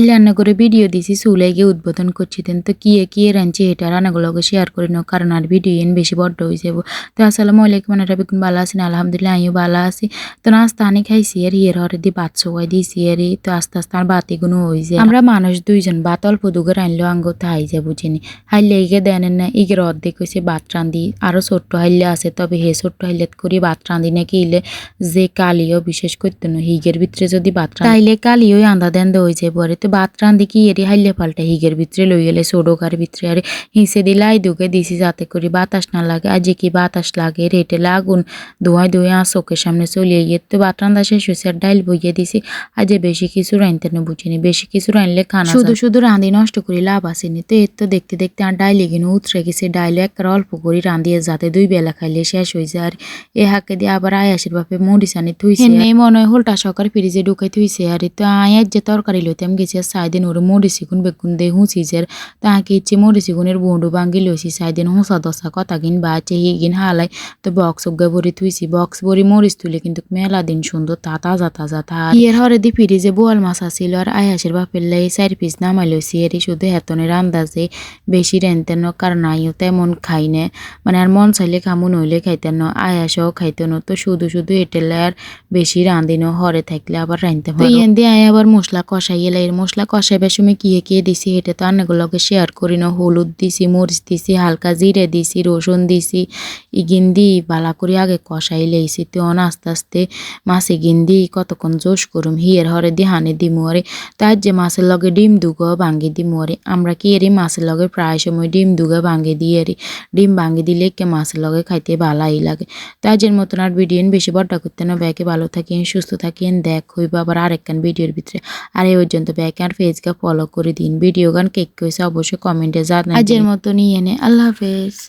হাইলে রান্না করে ভিডিও দিছি চুলাই গিয়ে উদ্বোধন করছিতেন তো কি রাঁধছি এটা রান্নাগুলোকে শেয়ার করি না কারণ আর ভিডিও বেশি বড় হয়ে যাব। তো আসসালামু আলাইকুম আপনারা বেগুন ভালো আছেন আলহামদুলিল্লাহ আমিও ভালো আছি। তো নাস্তা আনি খাইছি আর হিয়ার হরে দি ভাত সবাই দিয়েছি আর তো আস্তে আস্তে আর বাতি গুলো হয়ে যায়। আমরা মানুষ দুইজন ভাত অল্প দুগের আনলেও আঙ্গ থাই যায় বুঝিনি হাইলে ইগে দেন না ইগের অর্ধেক হয়েছে ভাত রাঁধি আরো ছোট্ট হাইলে আছে তবে হে ছোট্ট হাইলে করি ভাত রাঁধি নাকি ইলে যে কালিও বিশেষ করতে না হিগের ভিতরে যদি ভাত তাইলে কালিও আন্দা দেন হয়ে যায় পরে তো ভাত রাঁধি কি এরি হাইলে পাল্টা হিগের ভিতরে লই গেলে সোডোকার ভিতরে আর হিসে দিলাই দুকে দিছি যাতে করি বাতাস না লাগে আর যে কি বাতাস লাগে রেটে লাগুন ধোঁয়ায় চোখের সামনে চলিয়ে গিয়ে তো ভাত রান্না শেষ হয়েছে আর ডাইল বইয়ে দিছি আর যে বেশি কিছু রাঁধতে না বুঝিনি বেশি কিছু রাঁধলে খানা শুধু রাঁধি নষ্ট করি লাভ আসেনি তো এর তো দেখতে দেখতে আর ডাইলে কিনে উতরে গেছে ডাইলে এক অল্প করে রাঁধিয়ে যাতে 2 বেলা খাইলে শেষ হয়ে যায় আর এ হাকে দিয়ে আবার আয়াসের বাপে মরিচ আনি থুইছে নেই মনে হয় হোলটা সকার ফ্রিজে ঢুকাই থুইছে আর তো আয়ার যে তরকারি লইতাম গেছি আর সাইদিন ওর মরিচি গুণ বেগুন দিয়ে হুঁচি যে তাকে ইচ্ছে মরিচি গুণের বন্ডু ভাঙ্গি লইছি সাইদিন হুঁচা দশা কথা কিন বাচে হিগিন হালাই তো বক্স অজ্ঞা ভরি থুইছি বক্স ভরি মরিচ তুলে কিন্তু মেলা দিন সুন্দর তাজা তা ইয়ের হরে দি ফ্রিজে বোয়াল মাছ আসিল আর আয়াসের বাপের লাই 4 পিস নামাই লইছি এর শুধু হেতনের আন্দাজে বেশি রেনতেন কারণ আইও তেমন খাই না মানে আর মন চাইলে কামুন হইলে খাইতেন না আয়াসও খাইতেন তো শুধু এটেলে আর বেশি রাঁধিনো হরে থাকলে আবার রাঁধতে পারো ইয়েন দিয়ে আয় আবার মশলা কষাই এলাই এর মশলা কষাইবার সময় কি দিছি এটা তো আন্নাগুলোকে শেয়ার করি না হলুদ দিছি মরিচ দিছি হালকা জিরে দিছি রসুন দিছি ইগিন দি বালা করে আগে কষাই লেইছি তো আস্তে আস্তে মাছে গিন্দি কতক্ষণ জোশ করুম হিয়ের হরে দি হানে দিমু আরে তার যে মাছের লগে ডিম দুগো ভাঙ্গি দিমু আরে আমরা কি এরি মাছের লগে প্রায় সময় ডিম দুগো ভাঙ্গি দিই আরে ডিম ভাঙ্গি দিলে কে মাছের লগে খাইতে ভালাই লাগে তাজের মতন আর ভিডিও বেশি বড়টা করতে না ব্যাকে ভালো থাকেন সুস্থ থাকেন দেখ হইব আবার আরেকখান ভিডিওর ভিতরে আর এই পর্যন্ত ব্যাকে আর পেজকে ফলো করে দিন ভিডিও গান কেক কইছে অবশ্যই কমেন্টে জানান আজের মতন নিয়ে নে আল্লাহ হাফেজ।